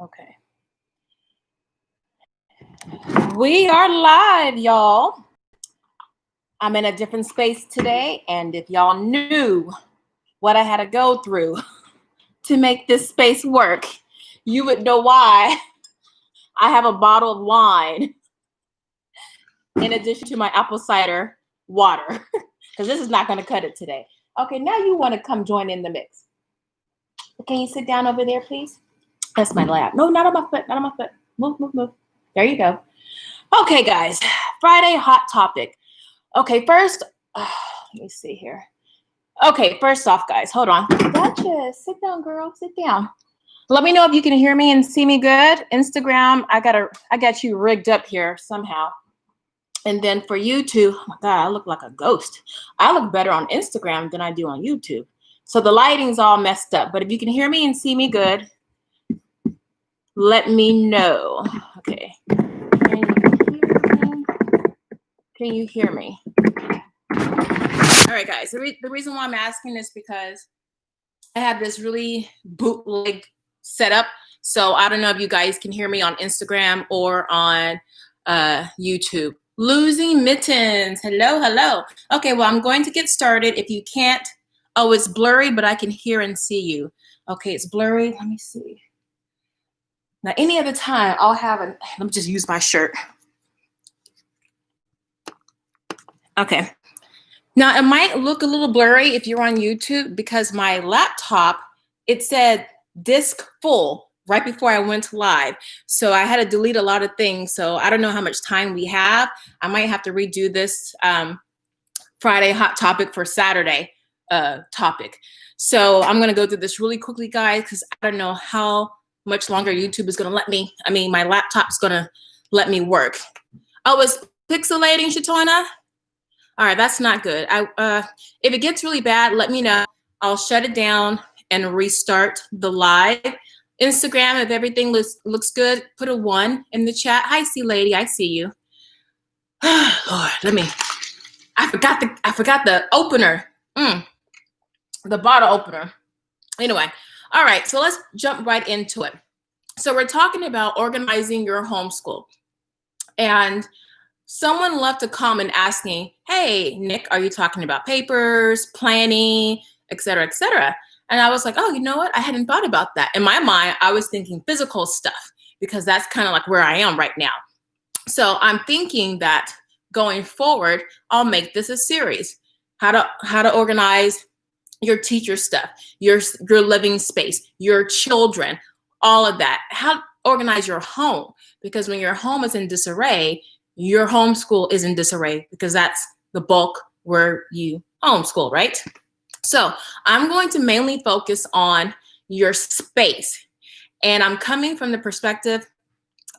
Okay. We are live, y'all. I'm in a different space today, and if y'all knew what I had to go through to make this space work, you would know why I have a bottle of wine in addition to my apple cider water, because this is not going to cut it today. Okay, now you want to come join in the mix. Can you sit down over there, please? That's my lap. No, not on my foot, not on my foot. Move, move, move. There you go. Okay, guys, Friday hot topic. Okay, first, let me see here. Okay, first off, guys, hold on. Gotcha. Sit down, girl. Sit down. Let me know if you can hear me and see me good. Instagram, I got you rigged up here somehow. And then for YouTube, oh my God, I look like a ghost. I look better on Instagram than I do on YouTube. So the lighting's all messed up. But if you can hear me and see me good, let me know. Okay. Can you hear me? All right, guys. The reason why I'm asking is because I have this really bootleg setup. So I don't know if you guys can hear me on Instagram or on YouTube. Losing mittens. Hello, hello. Okay, well, I'm going to get started. If you can't, oh, it's blurry, but I can hear and see you. Okay, it's blurry. Let me see. Now, any other time, I'll have a, let me just use my shirt. Okay. Now, it might look a little blurry if you're on YouTube because my laptop, it said disk full right before I went live. So I had to delete a lot of things. So I don't know how much time we have. I might have to redo this Friday hot topic for Saturday topic. So I'm going to go through this really quickly, guys, because I don't know how much longer YouTube is going to let me. I mean, my laptop's going to let me work. Oh, it's pixelating, Shatona? All right, that's not good. If it gets really bad, let me know. I'll shut it down and restart the live. Instagram, if everything looks good, put a 1 in the chat. Hi, C lady, I see you. Lord, I forgot the opener. The bottle opener. Anyway, all right, so let's jump right into it. So we're talking about organizing your homeschool. And someone left a comment asking, hey, Nick, are you talking about papers, planning, et cetera, et cetera? And I was like, oh, you know what? I hadn't thought about that. In my mind, I was thinking physical stuff because that's kind of like where I am right now. So I'm thinking that going forward, I'll make this a series. How to organize your teacher stuff, your living space, your children, all of that. How to organize your home, because when your home is in disarray, your homeschool is in disarray because that's the bulk where you homeschool, right? So I'm going to mainly focus on your space. And I'm coming from the perspective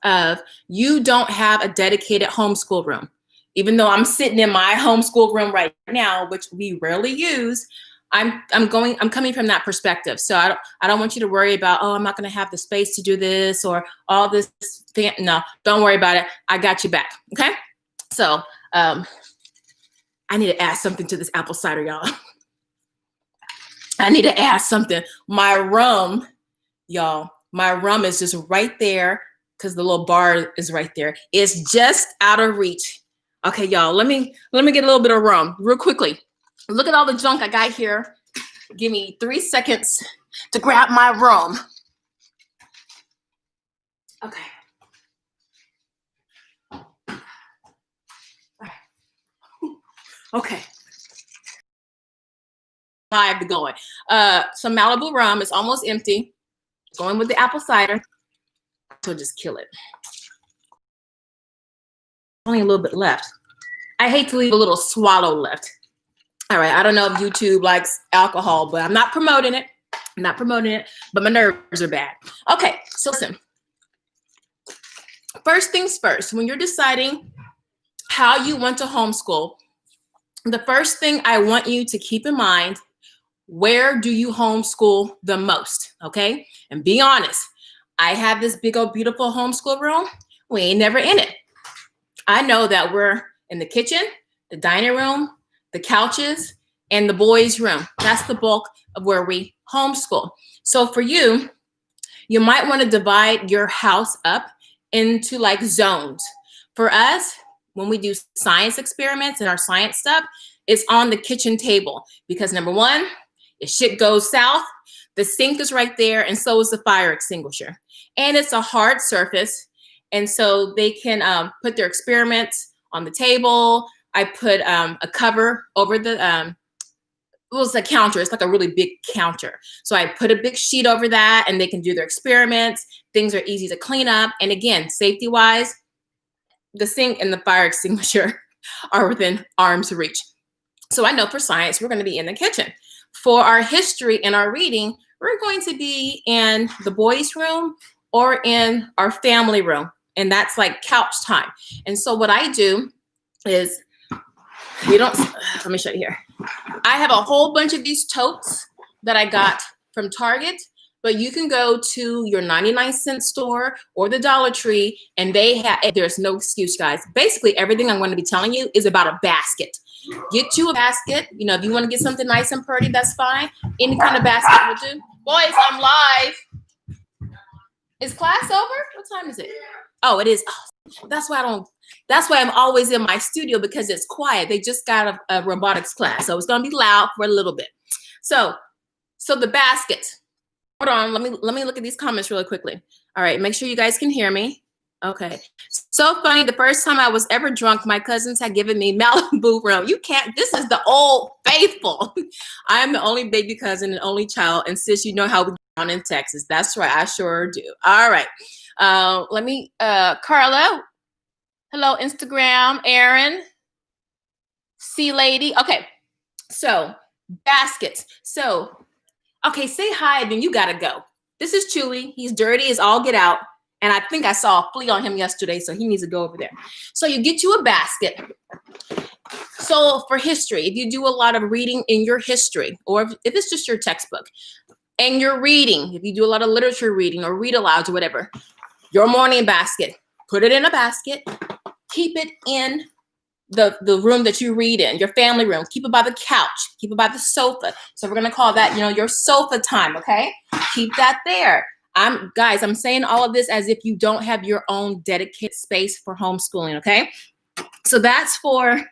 of you don't have a dedicated homeschool room. Even though I'm sitting in my homeschool room right now, which we rarely use, I'm coming from that perspective. So I don't want you to worry about, oh, I'm not going to have the space to do this or all this thing. No, don't worry about it. I got you back. Okay. So I need to add something to this apple cider, y'all. I need to add something. My rum, y'all, my rum is just right there because the little bar is right there. It's just out of reach. Okay, y'all, let me get a little bit of rum real quickly. Look at all the junk I got here. Give me 3 seconds to grab my rum. Okay. All right. Okay. Live going. Some Malibu rum is almost empty. Going with the apple cider. So just kill it. Only a little bit left. I hate to leave a little swallow left. All right, I don't know if YouTube likes alcohol, but I'm not promoting it. I'm not promoting it, but my nerves are bad. Okay, so listen. First things first, when you're deciding how you want to homeschool, the first thing I want you to keep in mind, where do you homeschool the most, okay? And be honest, I have this big old beautiful homeschool room. We ain't never in it. I know that we're in the kitchen, the dining room, the couches, and the boys' room. That's the bulk of where we homeschool. So for you, You might want to divide your house up into like zones. For us, when we do science experiments and our science stuff, it's on the kitchen table because number one, if shit goes south, the sink is right there and so is the fire extinguisher. And it's a hard surface. And so they can put their experiments on the table. I put a cover over the, well, it's a counter. It's like a really big counter. So I put a big sheet over that and they can do their experiments. Things are easy to clean up. And again, safety-wise, the sink and the fire extinguisher are within arm's reach. So I know for science, we're going to be in the kitchen. For our history and our reading, we're going to be in the boys' room or in our family room. And that's like couch time. And so what I do is let me show you here. I have a whole bunch of these totes that I got from Target, but you can go to your 99-cent store or the Dollar Tree and there's no excuse, guys. Basically, everything I'm going to be telling you is about a basket. Get you a basket. You know, if you want to get something nice and pretty, that's fine. Any kind of basket will do. Boys, I'm live. Is class over? What time is it? Oh, it is. Oh, that's why I'm always in my studio because it's quiet. They just got a robotics class. So it's going to be loud for a little bit. So the basket. Hold on. Let me look at these comments really quickly. All right. Make sure you guys can hear me. Okay. So funny. The first time I was ever drunk, my cousins had given me Malibu rum. This is the old faithful. I am the only baby cousin and only child. And sis, you know how we get down in Texas. That's right. I sure do. All right. Carla. Hello, Instagram. Aaron. C Lady. Okay. So baskets. Okay, say hi, then you gotta go. This is Chewy. He's dirty as all get out. And I think I saw a flea on him yesterday, so he needs to go over there. So you get you a basket. So for history, if you do a lot of reading in your history, or if it's just your textbook, and you're reading, if you do a lot of literature reading or read alouds or whatever, your morning basket, put it in a basket, keep it in the room that you read in, your family room, keep it by the couch, keep it by the sofa. So we're going to call that, your sofa time. Okay. Keep that there. I'm saying all of this as if you don't have your own dedicated space for homeschooling. Okay. So that's for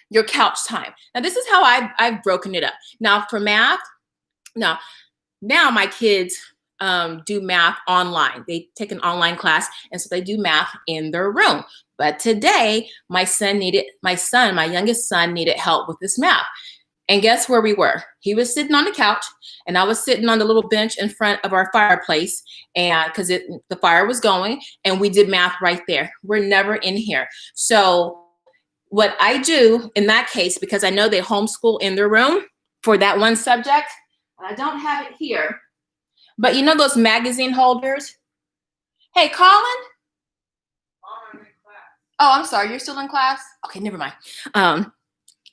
your couch time. Now this is how I've broken it up. Now for math, now my kids do math online. They take an online class, and so they do math in their room. But today, my youngest son needed help with this math. And guess where we were? He was sitting on the couch, and I was sitting on the little bench in front of our fireplace, and because the fire was going, and we did math right there. We're never in here. So what I do in that case, because I know they homeschool in their room for that one subject, and I don't have it here, but you know those magazine holders? Hey, Colin? Oh, I'm sorry. You're still in class? Okay, never mind.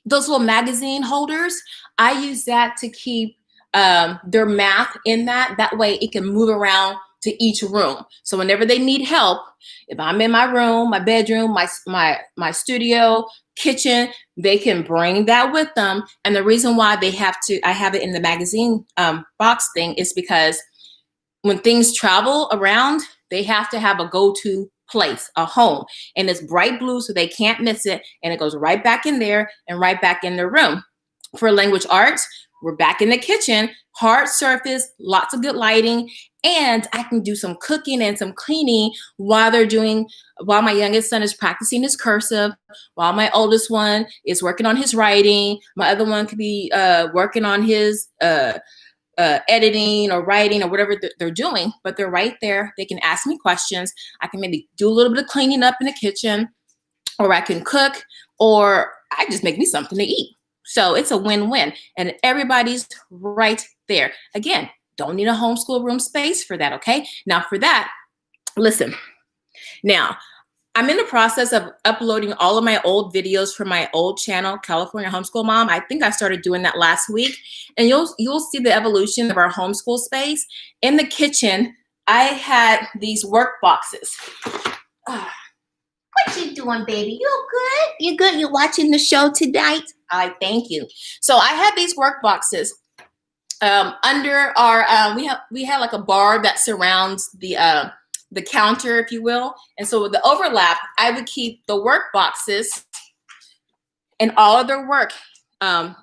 Those little magazine holders, I use that to keep their math in that. That way it can move around to each room. So whenever they need help, if I'm in my room, my bedroom, my studio, kitchen, they can bring that with them. And the reason why I have it in the magazine box thing is because when things travel around, they have to have a go-to place, a home, and it's bright blue so they can't miss it, and it goes right back in there and right back in their room. For language arts, we're back in the kitchen, hard surface, lots of good lighting, and I can do some cooking and some cleaning while my youngest son is practicing his cursive, while my oldest one is working on his writing. My other one could be working on his editing or writing or whatever they're doing, but they're right there. They can ask me questions. I can maybe do a little bit of cleaning up in the kitchen, or I can cook, or I just make me something to eat. So it's a win-win, and everybody's right there. Again, don't need a homeschool room space for that, okay? Now for that, listen. Now, I'm in the process of uploading all of my old videos from my old channel, California Homeschool Mom. I think I started doing that last week. And you'll see the evolution of our homeschool space. In the kitchen, I had these work boxes. What you doing, baby? You good? You good? You watching the show tonight? I thank you. So I had these work boxes Under our, we have like a bar that surrounds the counter, if you will. And so with the overlap, I would keep the work boxes and all of their work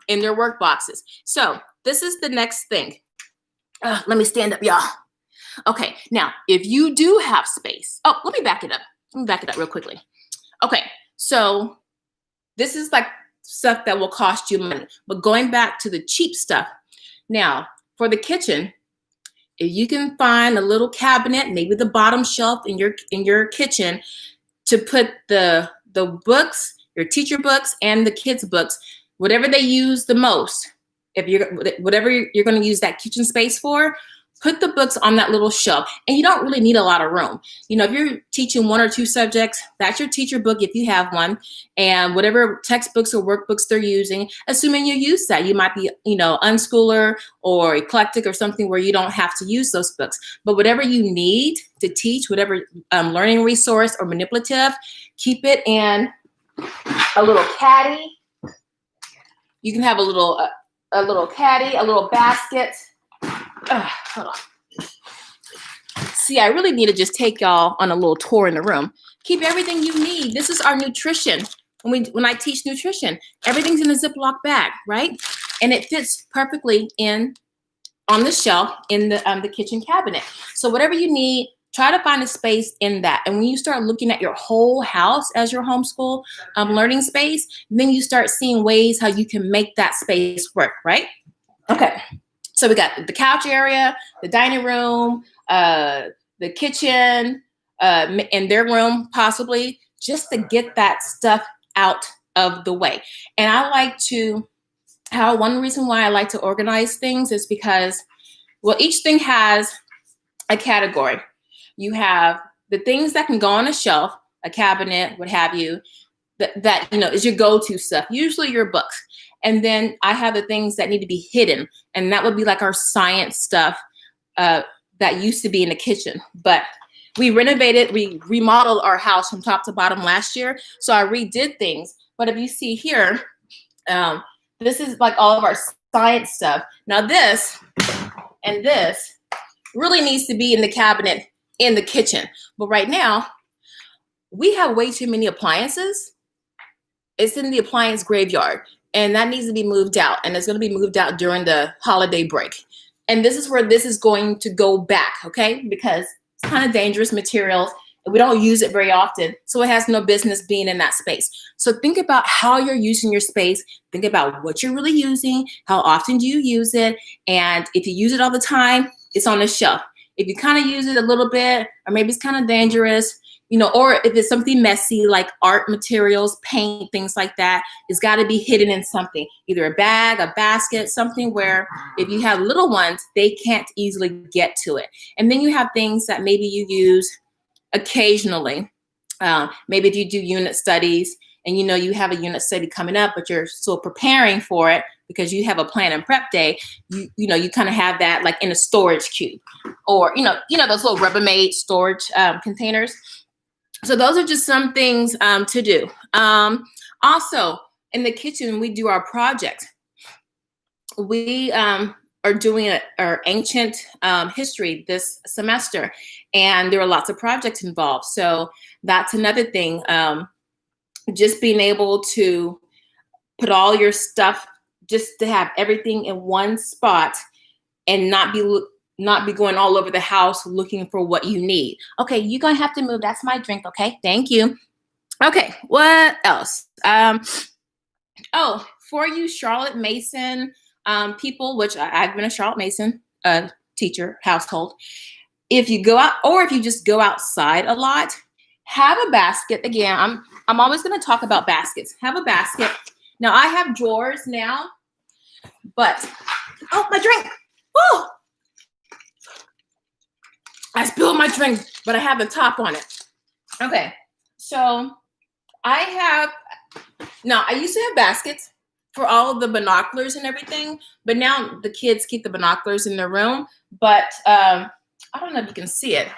in their work boxes. So this is the next thing. Let me stand up, y'all. Okay, now, if you do have space, let me back it up. Let me back it up real quickly. Okay, so this is like stuff that will cost you money. But going back to the cheap stuff, now, for the kitchen, if you can find a little cabinet, maybe the bottom shelf in your kitchen, to put the books, your teacher books and the kids' books, whatever they use the most, whatever you're going to use that kitchen space for, put the books on that little shelf. And you don't really need a lot of room. You know, if you're teaching 1 or 2 subjects, that's your teacher book if you have one. And whatever textbooks or workbooks they're using, assuming you use that, you might be, unschooler or eclectic or something where you don't have to use those books. But whatever you need to teach, whatever learning resource or manipulative, keep it in a little caddy. You can have a little caddy, a little basket. Hold on. See, I really need to just take y'all on a little tour in the room. Keep everything you need. This is our nutrition. When I teach nutrition, everything's in a Ziploc bag, right? And it fits perfectly on the shelf in the kitchen cabinet. So whatever you need, try to find a space in that. And when you start looking at your whole house as your homeschool learning space, then you start seeing ways how you can make that space work, right? Okay. So we got the couch area, the dining room, the kitchen, and their room possibly, just to get that stuff out of the way. And one reason why I like to organize things is because, well, each thing has a category. You have the things that can go on a shelf, a cabinet, what have you, that is your go-to stuff, usually your books. And then I have the things that need to be hidden. And that would be like our science stuff that used to be in the kitchen. But we remodeled our house from top to bottom last year. So I redid things. But if you see here, this is like all of our science stuff. Now this and this really needs to be in the cabinet in the kitchen. But right now, we have way too many appliances. It's in the appliance graveyard. And that needs to be moved out. And it's going to be moved out during the holiday break. And this is where this is going to go back, okay? Because it's kind of dangerous materials. And we don't use it very often. So it has no business being in that space. So think about how you're using your space. Think about what you're really using. How often do you use it? And if you use it all the time, it's on the shelf. If you kind of use it a little bit, or maybe it's kind of dangerous, or if it's something messy like art materials, paint, things like that, it's got to be hidden in something, either a bag, a basket, something where if you have little ones, they can't easily get to it. And then you have things that maybe you use occasionally. Maybe if you do unit studies and you have a unit study coming up, but you're still preparing for it because you have a plan and prep day, you kind of have that like in a storage cube, or those little Rubbermaid storage containers. So those are just some things to do. Also, in the kitchen, we do our project. We are doing our ancient history this semester, and there are lots of projects involved. So that's another thing. Just being able to put all your stuff, just to have everything in one spot and not be going all over the house looking for what you need. Okay, you're gonna have to move. That's my drink, okay? Thank you. Okay, what else? For you Charlotte Mason people, which I've been a Charlotte Mason teacher household. If you go out, or if you just go outside a lot, have a basket. Again, I'm always gonna talk about baskets. Have a basket. Now I have drawers now, but my drink. Oh! I spilled my drink, but I have the top on it. Okay, so I used to have baskets for all of the binoculars and everything, but now the kids keep the binoculars in their room. But I don't know if you can see it.